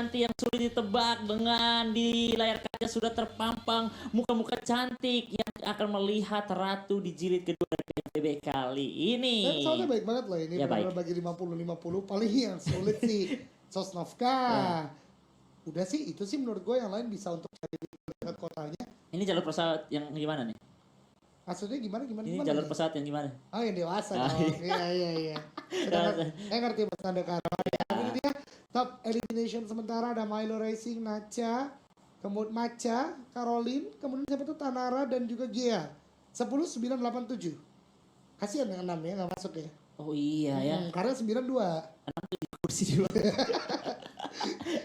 nanti yang sulit ditebak dengan di layar kaca sudah terpampang muka-muka cantik yang akan melihat Ratu di jilid kedua dari PSBB kali ini. Dan soalnya baik banget loh ini, Ya, benar-benar baik. bagi 50-50 paling yang sulit sih Sosnovka. Udah sih, itu sih menurut gue yang lain bisa untuk cari dekat kotanya. Ini jalur pesawat yang gimana nih? Maksudnya gimana Ini gimana jalur nih? pesawat yang gimana? Oh yang dewasa Ah, dong. Iya. Saya ngerti Mas Anda kan. Ini dia top elimination sementara ada Milo Racing, Nacha, kemudian Macha, Caroline, kemudian siapa tuh Tanara dan juga Gia. 10, 9, 8, 7. Kasihan yang 6 ya nggak masuk ya. Oh iya ya. Karena 9, 2. Kursi di bawah,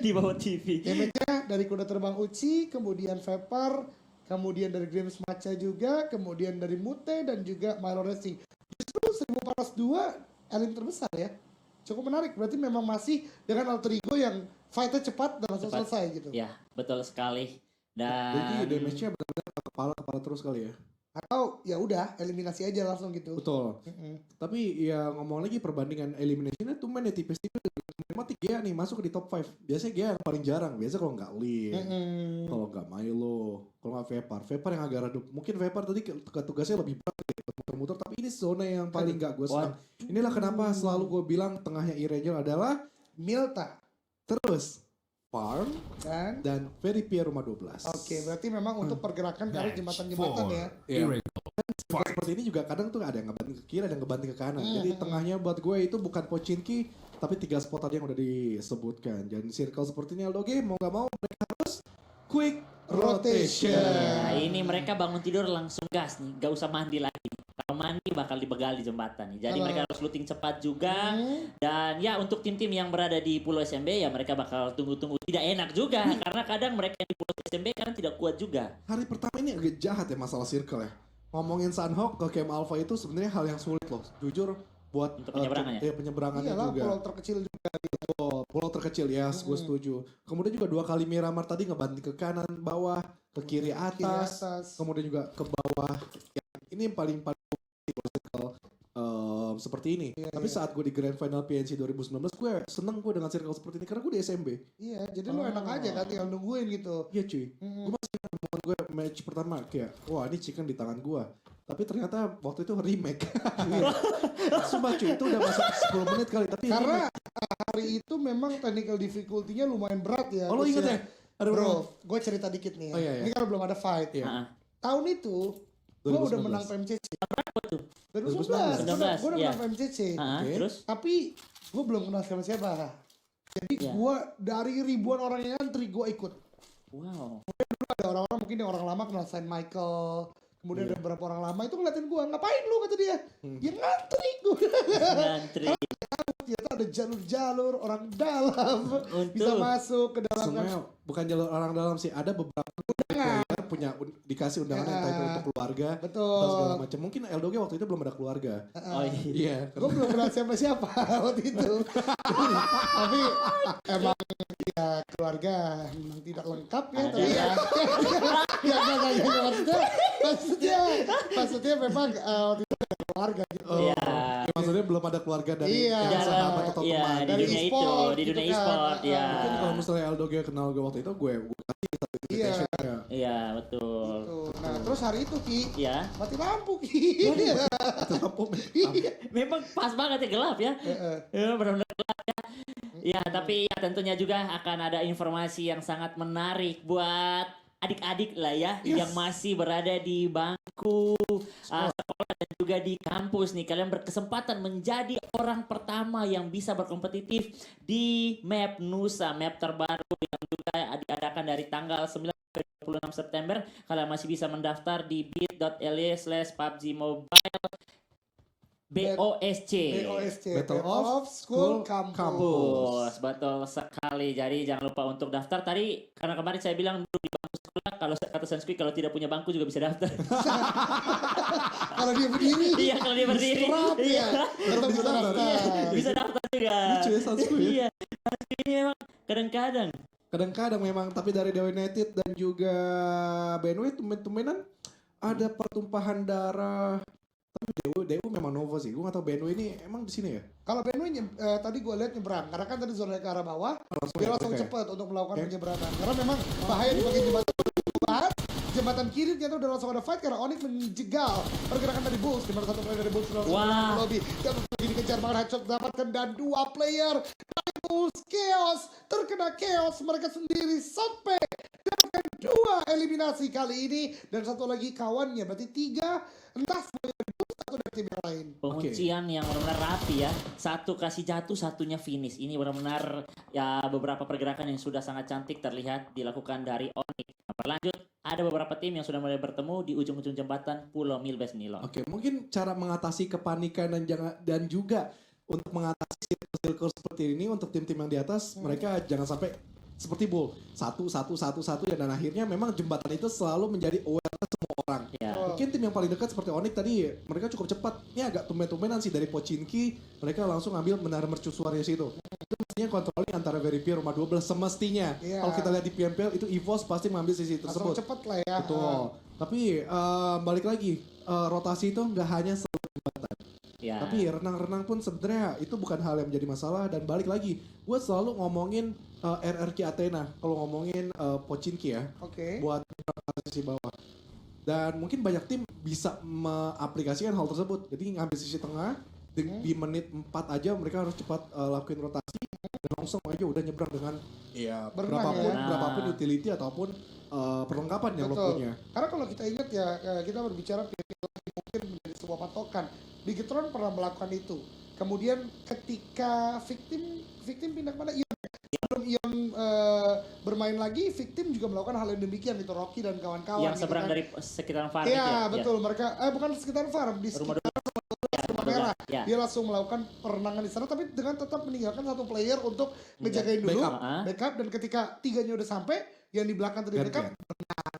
di bawah TV. Damage-nya dari kuda terbang Uchi, kemudian Vapor, kemudian dari Grims Macha juga, kemudian dari Mute dan juga Milo Racing. Justru 1402 elim terbesar ya. Cukup menarik, berarti memang masih dengan alter ego yang fight-nya cepat dan langsung Cepat. selesai gitu. Ya, betul sekali. Jadi Dan damage-nya benar-benar ke kepala terus kali ya. Atau ya udah eliminasi aja langsung gitu. Betul. Tapi ya ngomong lagi perbandingan eliminationnya tuh main ya tipis-tipis. Mati Gea nih masuk di top 5. Biasanya Gea yang paling jarang. Biasa kalau nggak Lin, kalau nggak Milo, kalau nggak Vapor. Vapor yang agak redup. Mungkin Vapor tadi tugasnya lebih berat ya, muter-muter. Tapi ini zona yang paling nggak gue senang. Inilah kenapa selalu gue bilang tengahnya Irangel adalah Milta terus Farm kan. dan Very Pierre rumah 12. Oke, berarti memang untuk pergerakan ke arah jembatan-jembatan ya. Iya. Seperti ini juga kadang tuh ada yang ngebanting ke kiri, ada yang ngebanting ke kanan. Jadi tengahnya buat gue itu bukan Pochinki, tapi 3 spot tadi yang udah disebutkan. Dan circle seperti ini Aldoge mau gak mau mereka harus quick rotation. nah, ini mereka bangun tidur langsung gas nih, gak usah mandi lagi. Kalau mandi bakal dibegal di jembatan nih. Jadi mereka harus looting cepat juga. Dan ya untuk tim-tim yang berada di Pulau SMB ya mereka bakal tunggu-tunggu. Tidak enak juga karena kadang mereka yang di Pulau SMB kan tidak kuat juga. Hari pertama ini agak jahat ya masalah circle ya. Ngomongin Sunhawk ke Camp Alpha itu sebenarnya hal yang sulit loh. Jujur buat Untuk penyeberangannya? penyeberangannya Iyalah, juga. pulau terkecil juga. Pulau terkecil ya, gue setuju. Kemudian juga 2 kali Miramar tadi ngebanting ke kanan, bawah, ke kiri atas, kemudian juga ke bawah. Ya, ini yang paling circle seperti ini. Tapi saat gue di Grand Final PNC 2019, gue seneng gue dengan circle seperti ini karena gue di SMB. Iya, jadi lu enak aja kan tinggal nungguin gitu. Iya cuy, gue masih ingat momen gue match pertama kayak, wah ini chicken di tangan gue. Tapi ternyata waktu itu remake. Sumpah cuy, itu udah masuk 10 menit kali. Tapi Karena hari itu memang technical difficulty-nya lumayan berat ya. oh lo inget ya? Aduh, Bro, gue cerita dikit nih. Oh, iya. Ini kan belum ada fight. Iya. Tahun itu gue udah 2019. menang PMCC. Apa tuh? 2019. Gue udah iya. menang PMCC. Oke. Terus? Tapi gue belum kenal siapa-siapa. Jadi gue dari ribuan orang yang antri gue ikut. Wow. Ada orang-orang mungkin yang orang lama kenal Saint Michael. Kemudian ada beberapa orang lama itu ngeliatin gue. Ngapain lu kata dia? Ya ngantri gue. Ngantri. Ternyata ada jalur-jalur orang dalam. Bisa masuk ke dalam. Sebenarnya bukan jalur orang dalam sih, ada beberapa player punya dikasih undangan entah itu untuk keluarga Betul. atau segala macam. Mungkin Eldoge waktu itu belum ada keluarga. Oh iya. Iya. Gue belum kenal siapa-siapa waktu itu. Tapi emang ya keluarga memang tidak lengkap ya. Ada. Tapi ya maksudnya memang waktu itu ada keluarga gitu. Iya. Ya, maksudnya belum ada keluarga dari Iya. yang sahabat atau Iya, teman. di Dari dunia itu, e-sport di gitu dunia kan. e-sport, ya. Mungkin kalau misalnya Eldoge kenal gue waktu itu, gue kasih Iya. invitation-nya. Iya, betul. Tuh. Nah terus hari itu Ki Ya. mati lampu Ki. Lampu Memang pas banget ya gelap ya. Ya, benar-benar gelap ya. Ya, tapi ya tentunya juga akan ada informasi yang sangat menarik buat adik-adik lah ya yang masih berada di bangku sekolah dan juga di kampus nih. Kalian berkesempatan menjadi orang pertama yang bisa berkompetitif di map Nusa, map terbaru yang juga diadakan dari tanggal 9 sampai 26 September. Kalian masih bisa mendaftar di bit.ly/PUBG Mobile BOSC. Battle of School Campus. Betul sekali. Jadi jangan lupa untuk daftar. Tadi karena kemarin saya bilang dulu di bangku sekolah, kalau kata Sanskrit kalau tidak punya bangku juga bisa daftar. Kalau dia berdiri. Iya, kalau dia berdiri. Strap Iya. ya. Tetap bisa daftar. Bisa daftar juga. Lucu ya Sanskrit ya. Iya. Sanskrit ini memang kadang-kadang Kadang-kadang memang, tapi dari Dewa United dan juga BNW tumben-tumbenan ada pertumpahan darah Tapi DU memang Novo sih. Gue gak tau BNW ini emang di sini ya? Kalau Benue tadi gue lihat nyebrang, karena kan tadi zona ke arah bawah, dia langsung cepat untuk melakukan penyeberangan. Karena memang bahaya di bagian jembatan kiri ternyata udah langsung ada fight karena Onyx menjegal pergerakan dari Bulls, di mana satu player dari Bulls sudah Wah. lobby dan lagi dikejar banget headshot dapatkan dan dua player dari Bulls Chaos terkena Chaos mereka sendiri sampai dapatkan dua eliminasi kali ini dan satu lagi kawannya berarti tiga entah sebagai dari Bulls atau dari tim yang lain. Penguncian yang benar-benar rapi ya. Satu kasih jatuh, satunya finish. Ini benar-benar ya beberapa pergerakan yang sudah sangat cantik terlihat dilakukan dari Onyx. Nah, berlanjut, ada beberapa tim yang sudah mulai bertemu di ujung-ujung jembatan Pulau Milbes Nilo. Oke, mungkin cara mengatasi kepanikan dan juga untuk mengatasi circle seperti ini untuk tim-tim yang di atas, mereka jangan sampai seperti Bull satu dan akhirnya memang jembatan itu selalu menjadi awareness semua orang. Ya. Mungkin tim yang paling dekat seperti Onyx tadi mereka cukup cepat. Ini agak tumben-tumbenan sih dari Pochinki mereka langsung ambil menara mercusuarnya situ. Itu mestinya kontrolnya antara Veripia rumah 12 semestinya. Iya. Kalau kita lihat di PMPL itu EVOS pasti mengambil sisi Langsung tersebut. cepet lah ya. Betul. Tapi balik lagi rotasi itu nggak hanya selalu jembatan. Ya. Tapi renang-renang pun sebenarnya itu bukan hal yang menjadi masalah dan balik lagi gue selalu ngomongin RRQ Athena kalau ngomongin Pochinki ya Oke. buat sisi bawah dan mungkin banyak tim bisa mengaplikasikan hal tersebut jadi ngambil sisi tengah di menit 4 aja mereka harus cepat lakuin rotasi dan langsung aja udah nyebrang dengan ya Berenang ya. berapapun utility ataupun perlengkapan yang lo Betul. punya. Karena kalau kita ingat ya, kita berbicara mungkin menjadi sebuah patokan. Bigetron pernah melakukan itu. Kemudian ketika victim pindah kemana? Sebelum Ion bermain lagi, victim juga melakukan hal yang demikian itu Rocky dan kawan-kawan. Yang seberang gitu kan. dari sekitaran farm Iya itu ya. betul mereka bukan sekitar farm di Rumah sekitar rumah merah. Ya. Dia langsung melakukan perenangan di sana tapi dengan tetap meninggalkan satu player untuk ngejagain dulu backup dan ketika tiganya udah sampai yang di belakang tadi backup.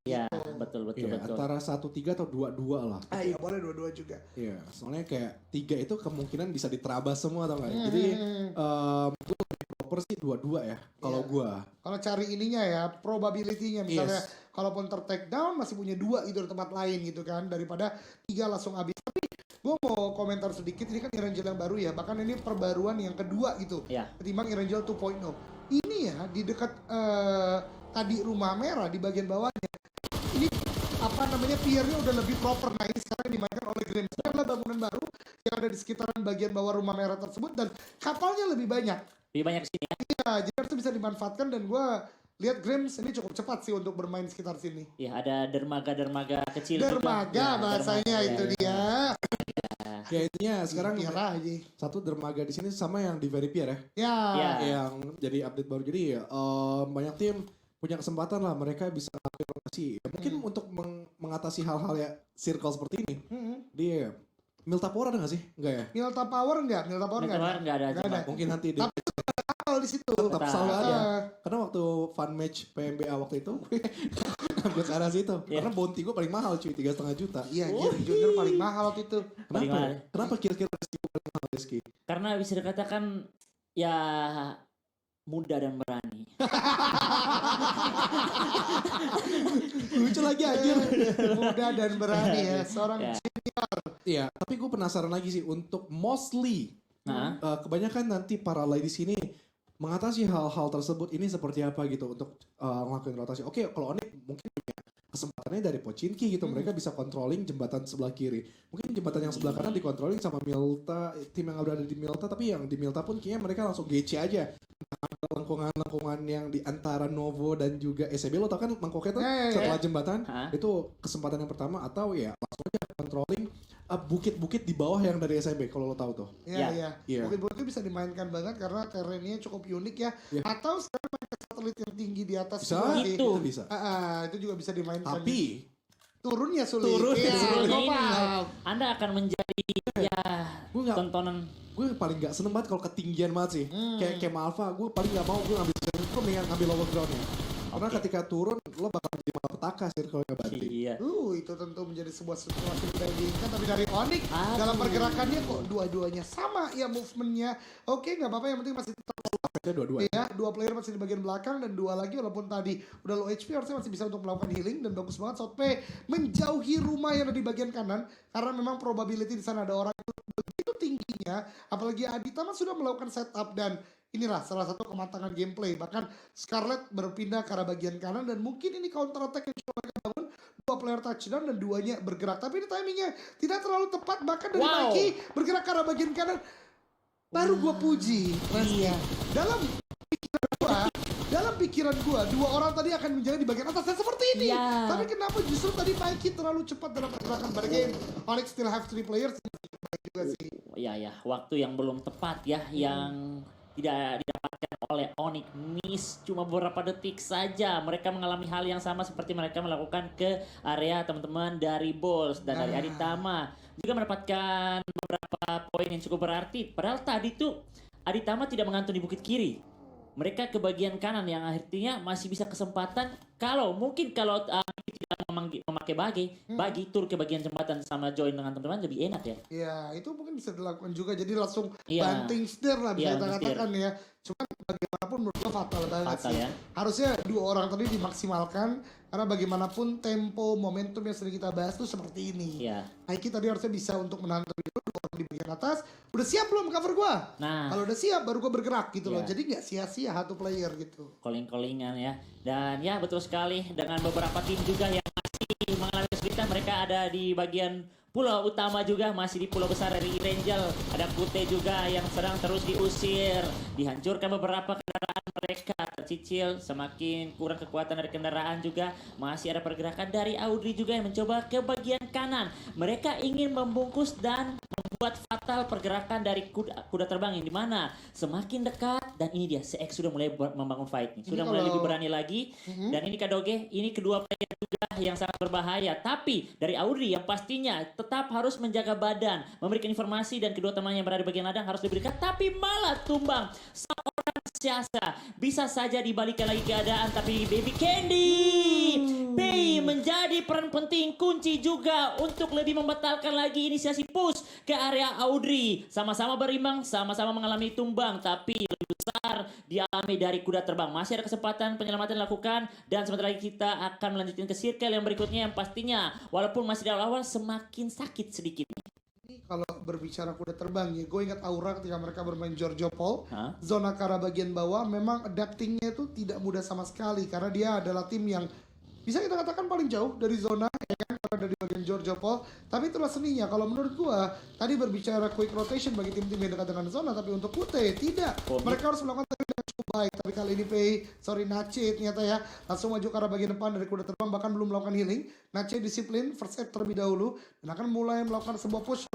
Ya, betul. Antara 1-3 atau 2-2 lah. Iya boleh dua-dua juga. Iya, soalnya kayak 3 itu kemungkinan bisa diterabas semua tau gak? Jadi gue lebih proper sih 2-2 ya kalau gue. Kalau cari ininya ya, probability-nya misalnya kalaupun ter-take down masih punya 2 itu di tempat lain gitu kan daripada 3 langsung habis. Tapi gue mau komentar sedikit ini kan Erangel yang baru ya, bahkan ini perbaruan yang kedua gitu. Ketimbang Erangel 2.0. Ini ya di dekat tadi rumah merah di bagian bawahnya. Ini apa namanya piernya udah lebih proper. Nah ini sekarang dimainkan oleh Grims. Ini adalah bangunan baru yang ada di sekitaran bagian bawah rumah merah tersebut dan kapalnya lebih banyak. Lebih banyak sini ya. Iya, jadi itu bisa dimanfaatkan dan gue lihat Grims ini cukup cepat sih untuk bermain sekitar sini. Ya ada dermaga kecil. Dermaga juga. bahasanya dermaga, itu dia. Ya intinya sekarang aja. Satu dermaga di sini sama yang di Veripia ya. Ya. Yang jadi update baru jadi banyak tim punya kesempatan lah mereka bisa melakukan rotasi. Ya, mungkin untuk mengatasi hal-hal ya circle seperti ini. Dia Milta Power ada nggak sih? Enggak ya? Milta Power enggak? Milta Power nggak ada. Mungkin nanti dia kapal di situ. tetap selalu ada. Karena waktu fun match PMBA waktu itu gue ke arah situ. Karena bounty gue paling mahal cuy 3,5 juta. Iya, Junior paling mahal waktu itu. Kenapa? Kenapa kira-kira Rizky paling mahal Rizky? Karena bisa dikatakan ya muda dan berani. Lucu lagi anjir. Muda dan berani ya, seorang junior. Iya, tapi gue penasaran lagi sih untuk mostly kebanyakan nanti para ladies ini mengatasi hal-hal tersebut ini seperti apa gitu untuk ngelakuin rotasi. Oke, kalau Onyx mungkin punya kesempatannya dari Pochinki gitu, mereka bisa controlling jembatan sebelah kiri. Mungkin jembatan yang sebelah kanan dikontrolling sama Milta, tim yang udah ada di Milta, tapi yang di Milta pun kayaknya mereka langsung GC aja. Lengkungan-lengkungan yang di antara Novo dan juga SCB, lo tau kan mangkoknya tuh setelah jembatan, itu kesempatan yang pertama atau ya langsung aja controlling bukit-bukit di bawah yang dari SCB kalau lo tahu tuh. Iya. Bukit-bukit bisa dimainkan banget karena terrennya cukup unik ya. Atau sekarang pakai satelit yang tinggi di atas itu bisa. Itu juga bisa dimainkan. Tapi turunnya sulit. Anda akan menjadi tontonan. Gue paling gak seneng banget kalau ketinggian banget sih. Kayak Malva, gue paling gak mau gue ngambil circle, gue mendingan ngambil lower groundnya. Karena ketika turun, lo bakal jadi malapetaka circle-nya banting. Iya. Itu tentu menjadi sebuah situasi tidak diinginkan. Tapi dari Onyx, dalam pergerakannya kok dua-duanya sama ya movementnya. Oke, gak apa-apa, yang penting masih tetap Kita dua-dua. Iya, 2 player masih di bagian belakang dan 2 lagi walaupun tadi udah low HP harusnya masih bisa untuk melakukan healing dan bagus banget Southpaw menjauhi rumah yang ada di bagian kanan karena memang probability di sana ada orang itu begitu tingginya, apalagi Adita mah sudah melakukan setup dan inilah salah satu kematangan gameplay. Bahkan Scarlet berpindah ke arah bagian kanan dan mungkin ini counter attack yang coba mereka bangun, 2 player touchdown dan 2-nya bergerak. Tapi ini timingnya tidak terlalu tepat bahkan dari Mikey bergerak ke arah bagian kanan. Baru gue puji, Iya. dalam pikiran gua 2 orang tadi akan menjaga di bagian atas dan seperti ini. Iya. Tapi kenapa justru tadi Mikey terlalu cepat dalam pergerakan pada game? Onyx still have 3 players juga sih. Ya, waktu yang belum tepat ya, yang tidak didapatkan oleh Onyx. Miss cuma beberapa detik saja. Mereka mengalami hal yang sama seperti mereka melakukan ke area teman-teman dari Bulls dan dari Aditama. Juga mendapatkan beberapa poin yang cukup berarti. Padahal tadi tuh Aditama tidak mengantung di bukit kiri. Mereka ke bagian kanan yang akhirnya masih bisa kesempatan kalau tidak memakai bagi tur ke bagian jembatan sama join dengan teman-teman lebih enak ya. Ya itu mungkin bisa dilakukan juga jadi langsung Iya. banting setir lah bisa Iya, kita katakan ya. Cuman bagaimanapun menurut gue fatal banget sih. Ya. Harusnya 2 orang tadi dimaksimalkan karena bagaimanapun tempo momentum yang sering kita bahas tuh seperti ini. Iya. Mikey tadi harusnya bisa untuk menahan terlebih dulu 2 orang di bagian atas. Udah siap belum cover gua? Nah, Kalau udah siap baru gua bergerak gitu loh. Iya. Jadi nggak sia-sia satu player gitu. calling-callingan ya. Dan ya betul sekali dengan beberapa tim juga yang masih mengalami kesulitan. Mereka ada di bagian pulau utama juga, masih di pulau besar dari Rangel. Ada Pute juga yang sedang terus diusir. Dihancurkan beberapa kendaraan mereka, tercicil, semakin kurang kekuatan dari kendaraan juga. Masih ada pergerakan dari Audrey juga yang mencoba ke bagian kanan. Mereka ingin membungkus dan membuat fatal pergerakan dari kuda terbang yang dimana semakin dekat dan ini dia CX sudah mulai membangun fight nih. Sudah mulai lebih berani lagi dan ini Kadoge, ini kedua player juga yang sangat berbahaya. Tapi dari Audrey yang pastinya tetap harus menjaga badan, memberikan informasi dan kedua temannya yang berada di bagian ladang harus diberikan tapi malah tumbang. Seorang Syasa bisa saja dibalikan lagi keadaan tapi Baby Candy Bay menjadi peran penting kunci juga untuk lebih membatalkan lagi inisiasi push ke area Audrey. Sama-sama berimbang, sama-sama mengalami tumbang tapi lebih besar dialami dari kuda terbang. Masih ada kesempatan penyelamatan dilakukan dan sebentar lagi kita akan melanjutkan ke circle yang berikutnya yang pastinya walaupun masih di awal semakin sakit sedikit. Kalau berbicara kuda terbang ya, gue ingat Aura ketika mereka bermain Giorgio Paul, Hah? zona ke arah bagian bawah memang adaptingnya itu tidak mudah sama sekali karena dia adalah tim yang bisa kita katakan paling jauh dari zona ya kan karena dari bagian Giorgio Paul. Tapi itulah seninya. Kalau menurut gue tadi berbicara quick rotation bagi tim-tim yang dekat dengan zona, tapi untuk Kute tidak. Mereka harus melakukan dengan cukup baik. Tapi kali ini Nace ternyata ya langsung maju ke arah bagian depan dari kuda terbang bahkan belum melakukan healing. Nace disiplin first aid terlebih dahulu dan akan mulai melakukan sebuah push.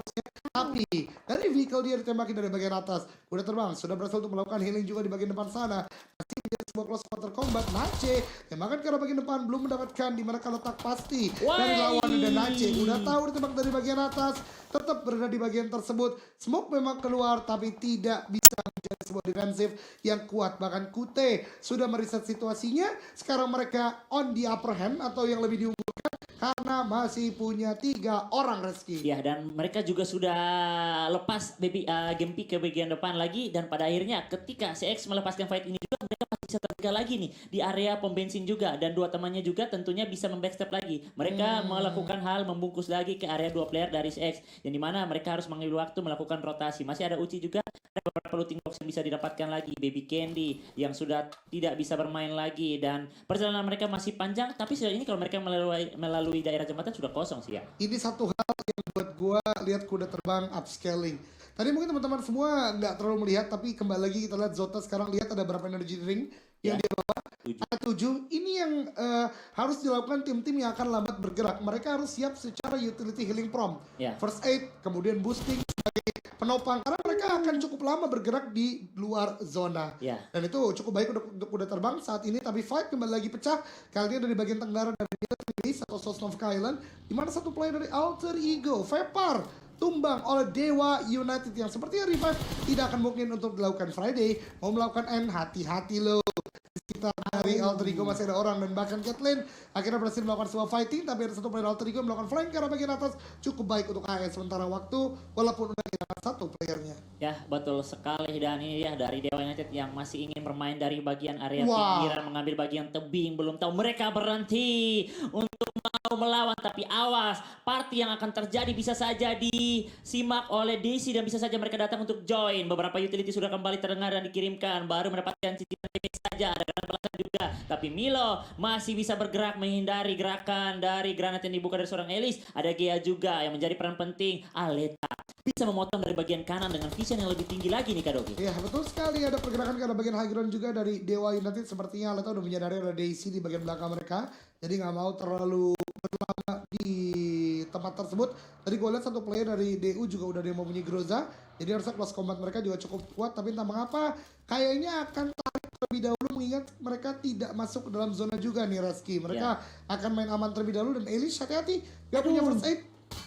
Tapi dari vehicle dia ditembaki dari bagian atas. Kuda terbang sudah berhasil untuk melakukan healing juga di bagian depan sana. Masih menjadi sebuah close quarter combat. Nace tembakan ke arah bagian depan belum mendapatkan di mana letak pasti dari lawan dan Nace udah tahu ditembak dari bagian atas. Tetap berada di bagian tersebut. Smoke memang keluar tapi tidak bisa menjadi sebuah defensif yang kuat. Bahkan Kute sudah meriset situasinya. Sekarang mereka on the upper hand atau yang lebih diunggulkan karena masih punya 3 orang Reski. Ya dan mereka juga sudah lepas Gempi ke bagian depan lagi dan pada akhirnya ketika CX melepaskan fight ini juga mereka masih bisa terjaga lagi nih di area pom bensin juga dan 2 temannya juga tentunya bisa membackstep lagi. Mereka melakukan hal membungkus lagi ke area 2 player dari CX yang dimana mereka harus mengambil waktu melakukan rotasi. Masih ada Uci juga, ada beberapa looting box yang bisa didapatkan lagi, Baby Candy yang sudah tidak bisa bermain lagi dan perjalanan mereka masih panjang tapi sejauh ini kalau mereka melalui daerah jembatan sudah kosong sih ya. Ini satu hal yang buat gua lihat kuda terbang upscaling. Tadi mungkin teman-teman semua nggak terlalu melihat tapi kembali lagi kita lihat Zota sekarang lihat ada berapa energy drink yang dia bawa. Ada 7. Ini yang harus dilakukan tim-tim yang akan lambat bergerak. Mereka harus siap secara utility healing prompt. First aid, kemudian boosting sebagai penopang karena mereka akan cukup lama bergerak di luar zona. Dan itu cukup baik untuk kuda terbang saat ini tapi fight kembali lagi pecah. Kali ini dari bagian tenggara dari atau Sosnovka Island di mana satu player dari Alter Ego, Vepar tumbang oleh Dewa United yang sepertinya revive tidak akan mungkin untuk dilakukan Friday. Mau melakukan N, hati-hati loh. Di sekitar dari Alter Ego masih ada orang dan bahkan Caitlyn akhirnya berhasil melakukan sebuah fighting tapi ada satu player Alter Ego melakukan flank ke arah bagian atas cukup baik untuk AS sementara waktu walaupun udah kehilangan satu playernya. Ya betul sekali, dan ini ya dari Dewa United yang masih ingin bermain dari bagian area Wah. pinggiran mengambil bagian tebing, belum tahu mereka berhenti untuk mau melawan, tapi awas, party yang akan terjadi bisa saja disimak oleh DC dan bisa saja mereka datang untuk join. Beberapa utility sudah kembali terdengar dan dikirimkan, baru mendapatkan cicilan damage saja, ada granat balasan juga, tapi Milo masih bisa bergerak menghindari gerakan dari granat yang dibuka dari seorang Elis. Ada Gea juga yang menjadi peran penting. Aleta bisa memotong dari bagian kanan dengan vision yang lebih tinggi lagi nih Kak Dogi. Iya betul sekali, ada pergerakan ke arah bagian high ground juga dari Dewa United. Sepertinya Aleta udah menyadari ada Daisy di bagian belakang mereka, jadi nggak mau terlalu berlama di tempat tersebut. Tadi gue lihat satu player dari DU juga udah dia mau bunyi Groza, jadi harusnya close combat mereka juga cukup kuat. Tapi entah mengapa kayaknya akan tarik terlebih dahulu, mengingat mereka tidak masuk ke dalam zona juga nih Reski. Mereka akan main aman terlebih dahulu, dan Elish hati-hati gak punya first aid,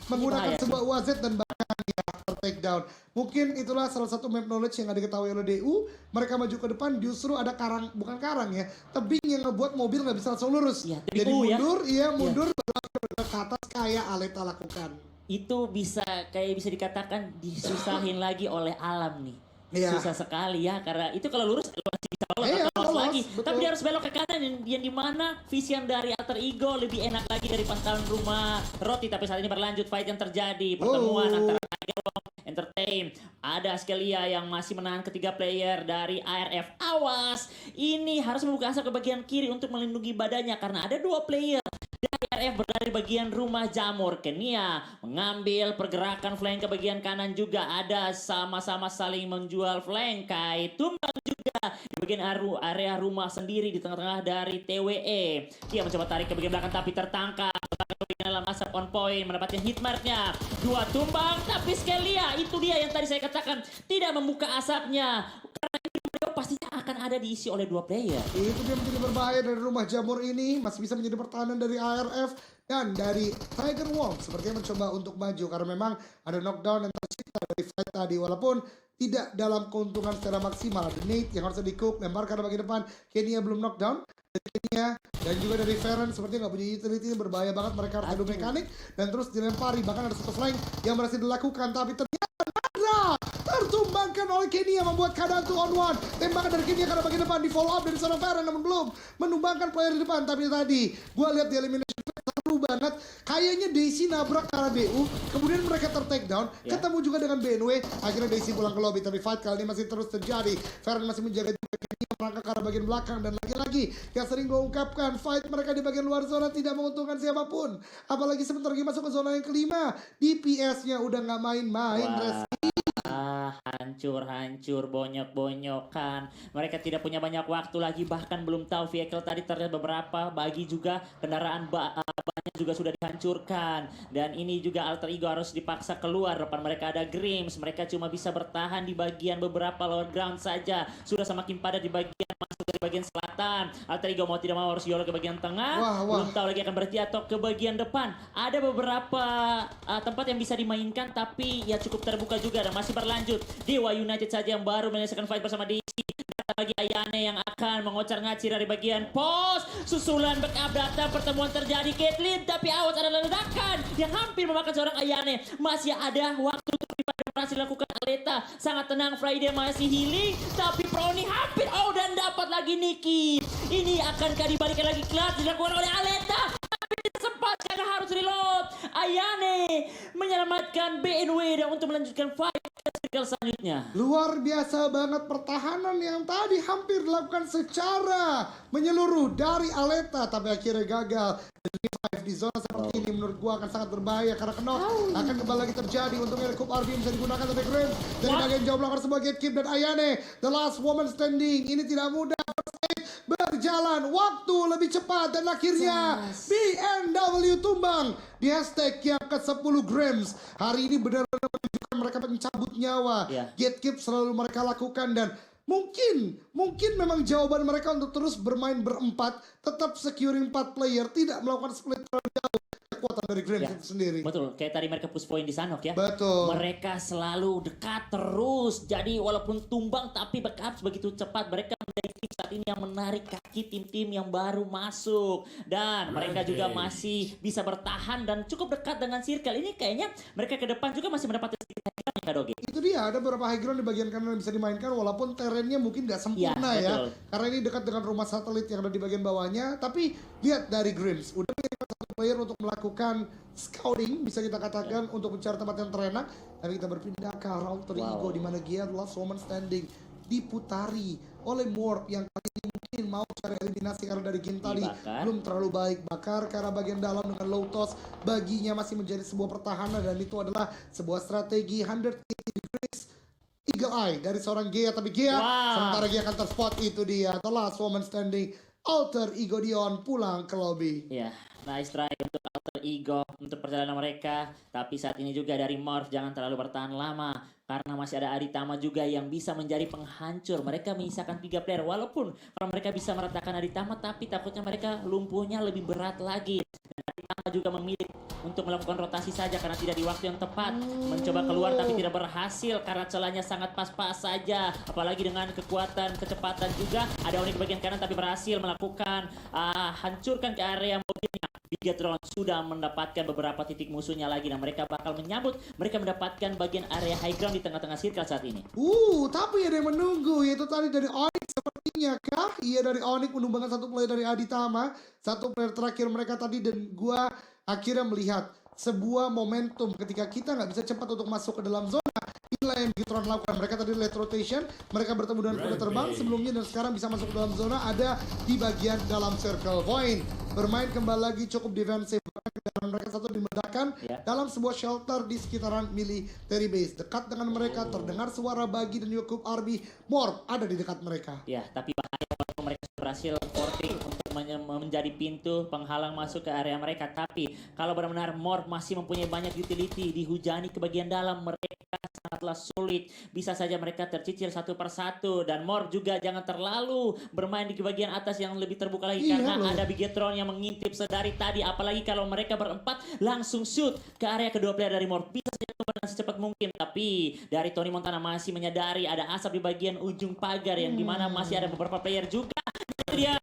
menggunakan sebuah UAZ dan bahkan ya take down. Mungkin itulah salah satu map knowledge yang gak diketahui oleh DU. Mereka maju ke depan, justru ada karang, bukan karang ya, tebing yang ngebuat mobil gak bisa langsung lurus. Ya, jadi mundur, mundur ke atas kayak Aleta lakukan. Itu bisa dikatakan disusahin lagi oleh alam nih. Iya. Susah sekali ya, karena itu kalau lurus masih bisa lolos, Iya, atau lolos lolos, lagi. betul. Tapi dia harus belok ke kanan yang dimana vision dari alter ego lebih enak lagi dari pantauan rumah roti. Tapi saat ini berlanjut fight yang terjadi, pertemuan antara Tiger Wong Entertain. Ada Skelia yang masih menahan ketiga player dari ARF. Awas, ini harus membuka asap ke bagian kiri untuk melindungi badannya karena ada dua player dari RF berada di bagian rumah jamur. Kenia mengambil pergerakan flank ke bagian kanan juga. Ada sama-sama saling menjual flank. Kai tumbang juga di bagian area rumah sendiri di tengah-tengah dari TWE. Dia mencoba tarik ke bagian belakang tapi tertangkap. Dalam asap on point, mendapatkan hitmarknya. Dua tumbang, tapi Skelia itu dia yang tadi saya katakan tidak membuka asapnya. Karena ini pastinya akan ada diisi oleh dua player. Itu dia menjadi berbahaya dari rumah jamur ini. Masih bisa menjadi pertahanan dari ARF dan dari Tiger Wong. Sepertinya mencoba untuk maju karena memang ada knockdown yang tercipta dari fight tadi. Walaupun tidak dalam keuntungan secara maksimal. Ada Nate yang harusnya di-cook, lempar ke arah bagian depan. Kenia belum knockdown. Kenia dan juga dari Feren sepertinya nggak punya utility, berbahaya banget. Mereka harus adu mekanik dan terus dilempari. Bahkan ada satu flank yang berhasil dilakukan, tapi ternyata Nadra tertumbangkan oleh Kenia, membuat keadaan 2 on 1. Tembakan dari Kenia karena bagian depan di follow up dari seorang Feren, namun belum menumbangkan player di depan. Tapi tadi gue lihat di elimination seru banget. Kayaknya Daisy nabrak ke arah BU, kemudian mereka ter-take down, ketemu juga dengan BNW. Akhirnya Daisy pulang ke lobby, tapi fight kali ini masih terus terjadi. Feren masih menjaga Kenia, merangkak ke arah bagian belakang, dan lagi-lagi yang sering gue ungkapkan, fight mereka di bagian luar zona tidak menguntungkan siapapun. Apalagi sebentar lagi masuk ke zona yang kelima, DPS-nya udah nggak main-main. Hancur, bonyok-bonyokan. Mereka tidak punya banyak waktu lagi, bahkan belum tahu vehicle tadi terlihat beberapa, bagi juga kendaraan banyak juga sudah dihancurkan. Dan ini juga alter ego harus dipaksa keluar. Depan mereka ada Grims, mereka cuma bisa bertahan di bagian beberapa lower ground saja. Sudah semakin padat di bagian masuk dari bagian selatan. Alter ego mau tidak mau harus yolo ke bagian tengah. Belum tahu lagi akan berhenti atau ke bagian depan. Ada beberapa tempat yang bisa dimainkan, tapi ya cukup terbuka juga dan masih berlanjut. Dewa United saja yang baru menyelesaikan fight bersama DC. Datang lagi Ayane yang akan mengocar-ngacir dari bagian pos. Susulan backup datang, pertemuan terjadi Caitlyn, tapi awas ada ledakan yang hampir memakan seorang Ayane. Masih ada waktu untuk berhasil lakukan Aleta. Sangat tenang, Friday masih healing, tapi Proni hampir dan dapat lagi Nikki. Ini akankah dibalikan lagi clutch dilakukan oleh Aleta? Sempat karena harus reload. Ayane menyelamatkan BNW dan untuk melanjutkan fight ke circle selanjutnya. Luar biasa banget pertahanan yang tadi hampir dilakukan secara menyeluruh dari Aleta, tapi akhirnya gagal. Di zona seperti ini menurut gua akan sangat berbahaya karena Knock akan kembali lagi terjadi. Untungnya Cup RB bisa digunakan dari Grim dari bagian jauh belakang sebuah gatekeep, dan Ayane the last woman standing. Ini tidak mudah berjalan, waktu lebih cepat, dan akhirnya BNW tumbang di hashtag yang ke-10 Grams. Hari ini benar-benar menunjukkan mereka mencabut nyawa. Gatekeep selalu mereka lakukan, dan mungkin memang jawaban mereka untuk terus bermain berempat, tetap securing 4 player, tidak melakukan split terlalu jauh. Kekuatan dari Grams itu sendiri. Betul, kayak tadi mereka push point di Sanok ya. Betul. Mereka selalu dekat terus. Jadi walaupun tumbang tapi backup begitu cepat. Mereka menjadi tim saat ini yang menarik kaki tim-tim yang baru masuk. Dan mereka juga masih bisa bertahan dan cukup dekat dengan circle. Ini kayaknya mereka ke depan juga masih mendapatkan sedikit Kadoge. Itu dia, ada beberapa high ground di bagian kanan yang bisa dimainkan walaupun terennya mungkin nggak sempurna ya. Betul. Karena ini dekat dengan rumah satelit yang ada di bagian bawahnya. Tapi lihat dari Grims, udah mengirimkan satu player untuk melakukan scouting, bisa kita katakan untuk mencari tempat yang terenak. Tapi kita berpindah ke arah Alter Ego di mana Gia last woman standing diputari oleh Morph yang kali ini mungkin mau cari eliminasi karena dari game tadi belum terlalu baik. Bakar ke arah bagian dalam dengan low toss baginya masih menjadi sebuah pertahanan dan itu adalah sebuah strategi 180 degrees Eagle Eye dari seorang Gia, tapi Gia sementara Gia akan terspot. Itu dia the last woman standing Alter Ego Dion pulang ke lobby. Ya, nice try untuk Alter Ego untuk perjalanan mereka. Tapi saat ini juga dari Morph jangan terlalu bertahan lama. Karena masih ada Aritama juga yang bisa menjadi penghancur. Mereka menyisakan 3 player. Walaupun kalau mereka bisa meratakan Aritama, tapi takutnya mereka lumpuhnya lebih berat lagi. Dan Aritama juga memilih untuk melakukan rotasi saja karena tidak di waktu yang tepat. Mencoba keluar tapi tidak berhasil karena celahnya sangat pas-pas saja. Apalagi dengan kekuatan, kecepatan juga. Ada Onyx bagian kanan tapi berhasil melakukan hancurkan ke area mobilnya. Bigetron sudah mendapatkan beberapa titik musuhnya lagi dan mereka bakal menyambut. Mereka mendapatkan bagian area high ground di tengah-tengah circle saat ini. Tapi ada yang menunggu yaitu tadi dari Onyx sepertinya kah? Iya, dari Onyx menumbangkan satu player dari Aditama. Satu player terakhir mereka tadi dan gua akhirnya melihat sebuah momentum ketika kita nggak bisa cepat untuk masuk ke dalam zona. Inilah yang Bigetron lakukan. Mereka tadi late rotation, mereka bertemu dengan kuda terbang sebelumnya dan sekarang bisa masuk ke dalam zona, ada di bagian dalam circle point. Bermain kembali lagi cukup defensif. Kendaraan mereka satu dimeledakan dalam sebuah shelter di sekitaran military base. Dekat dengan mereka terdengar suara Bagi dan juga Cube Army. Morph ada di dekat mereka. Ya, tapi bahaya walaupun mereka berhasil porting untuk menjadi pintu penghalang masuk ke area mereka. Tapi kalau benar-benar Morph masih mempunyai banyak utility, dihujani ke bagian dalam, mereka sangatlah sulit. Bisa saja mereka tercicil satu persatu. Dan Morph juga jangan terlalu bermain di bagian atas yang lebih terbuka lagi. Karena ada Bigetron yang mengintip sedari tadi. Apalagi kalau mereka berempat langsung shoot ke area kedua player dari Morph. Bisa saja dengan secepat mungkin. Tapi dari Tony Montana masih menyadari ada asap di bagian ujung pagar yang dimana masih ada beberapa player juga. Itu dia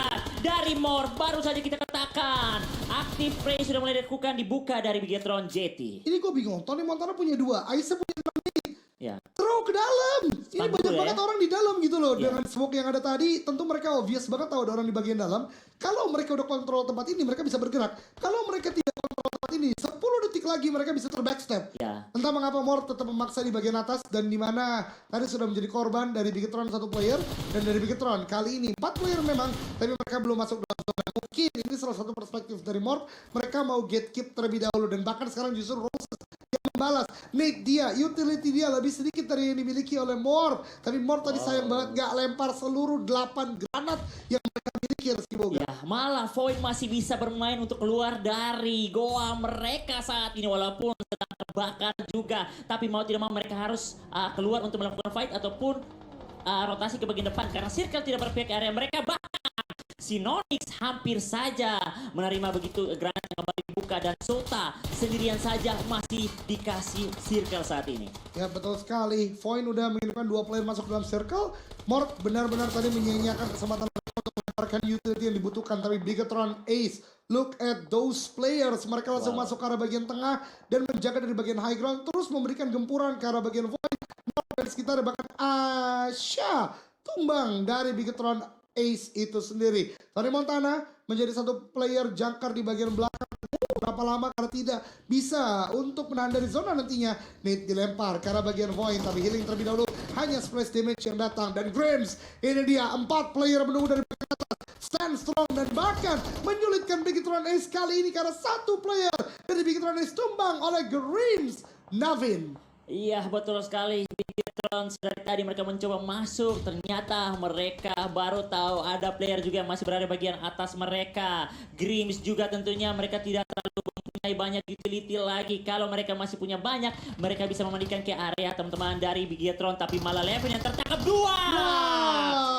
dari Morph, baru saja kita katakan aktif play sudah mulai dilakukan, dibuka dari Bigetron JT. Ini gue bingung, Tony Montana punya 2, Aisyah punya 6 menit. Ya. Throw ke dalam. Ini banyak banget orang di dalam gitu loh. Ya. Dengan smoke yang ada tadi, tentu mereka obvious banget tahu ada orang di bagian dalam. Kalau mereka udah kontrol tempat ini, mereka bisa bergerak. Kalau mereka tidak kontrol tempat ini, 10 detik lagi mereka bisa terbackstep. Ya. Entah mengapa Morph tetap memaksa di bagian atas dan di mana tadi sudah menjadi korban dari Bigetron 1 player dan dari Bigetron kali ini 4 player memang, tapi mereka belum masuk dalam zona. Mungkin ini salah satu perspektif dari Morph, mereka mau gatekeep terlebih dahulu dan bahkan sekarang justru Roses yang membalas. Nate dia, utility dia lebih sedikit dari yang dimiliki oleh Morph, tapi Morph tadi sayang banget gak lempar seluruh 8 granat yang mereka miliki. Ya, malah Void masih bisa bermain untuk keluar dari goa mereka saat ini walaupun sedang terbakar juga. Tapi mau tidak mau mereka harus keluar untuk melakukan fight ataupun rotasi ke bagian depan karena circle tidak berpihak ke area mereka. Bahkan Sinonix hampir saja menerima begitu granat yang kembali dibuka dan Sota sendirian saja masih dikasih circle saat ini. Ya betul sekali, Void udah mengirimkan 2 player masuk dalam circle. Morph benar-benar tadi menyia-nyiakan kesempatan untuk melemparkan utility yang dibutuhkan. Tapi Bigetron Ace, look at those players. Mereka langsung masuk ke arah bagian tengah dan menjaga dari bagian high ground. Terus memberikan gempuran ke arah bagian Void. Morph dan sekitar bahkan Asha tumbang dari Bigetron Ace itu sendiri. Tony Montana menjadi satu player jangkar di bagian belakang. Berapa lama karena tidak bisa untuk menahan dari zona nantinya. Nate dilempar ke arah bagian Void, tapi healing terlebih dahulu. Hanya splash damage yang datang. Dan Grims, ini dia 4 player menunggu dari bagian atas. Stand strong dan bahkan menyulitkan Bigetron Ace kali ini karena 1 player dari Bigetron Ace tumbang oleh Grims, Navin. Iya betul sekali. Bigetron dari tadi mereka mencoba masuk, ternyata mereka baru tahu ada player juga yang masih berada bagian atas mereka. Grims juga tentunya mereka tidak terlalu mempunyai banyak utility lagi. Kalau mereka masih punya banyak, mereka bisa memandikan ke area teman-teman dari Bigetron. Tapi malah Levin yang tertangkap 2.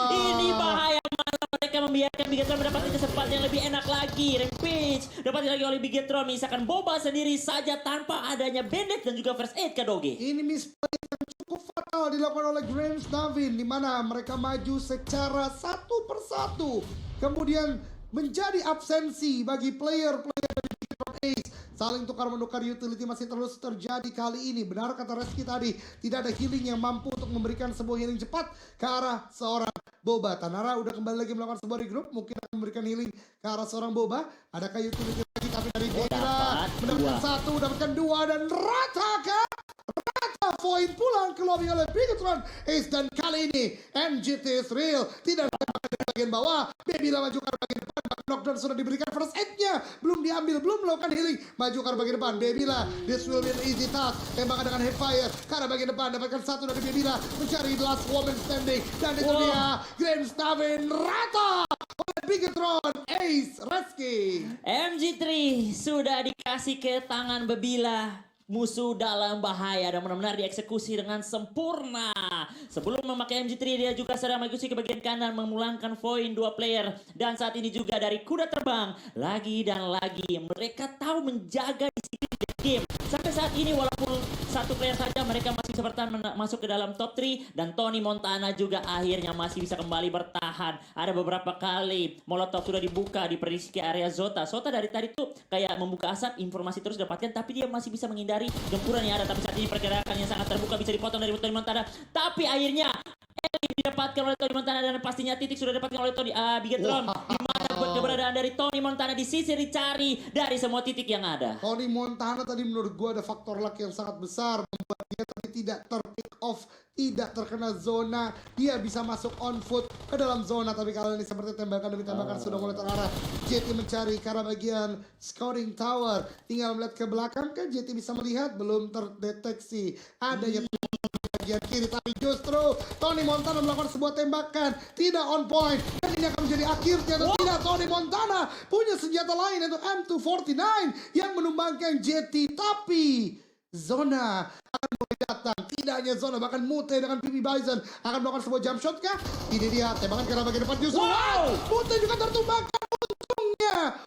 Ini bahaya, malah mereka membiarkan Bigetron mendapatkan kesempatan yang lebih enak lagi. Rampage dapat lagi oleh Bigetron, misalkan Boba sendiri saja tanpa adanya bandage dan juga first aid Kadoge. Ini misplay yang cukup fatal dilakukan oleh Grims Navin, di mana mereka maju secara 1 persatu. Kemudian menjadi absensi bagi player-player dari Bigetron Ace. Saling tukar-menukar utility masih terus terjadi kali ini. Benar kata Reski tadi, tidak ada healing yang mampu untuk memberikan sebuah healing cepat ke arah seorang Boba. Tanara udah kembali lagi melakukan sebuah regroup, mungkin akan memberikan healing ke arah seorang Boba. Adakah utility lagi, tapi dari Bella mendapatkan satu, mendapatkan dua, dan rata kan? Rata poin pulang ke lobby oleh Bigatron Ace, dan kali ini MGT is real. Tidak ada tembakan dari bagian bawah. Bebila maju ke arah bagian depan. Knockdown sudah diberikan first aid-nya. Belum diambil, belum melakukan healing. Maju ke arah bagian depan. Bebila, this will be an easy task. Tembakan dengan headfire ke arah bagian depan. Dapatkan satu dari Bebila. Mencari last woman standing. Dan itu dia Grand Stavin rata oleh Bigatron Ace Reski. MG3 sudah dikasih ke tangan Bebila. Musuh dalam bahaya dan benar-benar dieksekusi dengan sempurna. Sebelum memakai MG3 dia juga sedang mengeksekusi ke bagian kanan, memulangkan poin 2 player. Dan saat ini juga dari kuda terbang lagi dan lagi. Mereka tahu menjaga disiplin game. Sampai saat ini walaupun satu player saja mereka masih bisa bertahan masuk ke dalam top 3. Dan Tony Montana juga akhirnya masih bisa kembali bertahan. Ada beberapa kali Molotov sudah dibuka di periski area Zota. Zota dari tadi tuh kayak membuka asap, informasi terus dapatkan, tapi dia masih bisa menghindari gempuran yang ada. Tapi saat ini pergerakan yang sangat terbuka bisa dipotong dari Tony Montana. Tapi akhirnya Eli didapatkan oleh Tony Montana, dan pastinya titik sudah didapatkan oleh Tony Bigatron. Di mana buat keberadaan dari Tony Montana di sisi dicari dari semua titik yang ada. Tony Montana tadi menurut gua ada faktor luck yang sangat besar membuat dia tadi tidak ter-pick off, tidak terkena zona. Dia bisa masuk on foot ke dalam zona, tapi kali ini seperti tembakan demi tembakan sudah mulai terarah. JT mencari ke arah bagian scouting tower. Tinggal melihat ke belakang kan JT bisa melihat, belum terdeteksi adanya bagian kiri, tapi justru Tony Montana melakukan sebuah tembakan tidak on point, dan ini akan menjadi akhirnya atau tidak. Tony Montana punya senjata lain yaitu M249 yang menumbangkan JT, tapi zona akan mulai datang. Tidak hanya zona, bahkan Mute dengan PB Bison akan melakukan sebuah jump shot kah? Ini dia tembakan ke arah bagian depan justru. Mute juga tertumbangkan.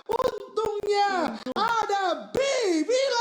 Untungnya ada Bebila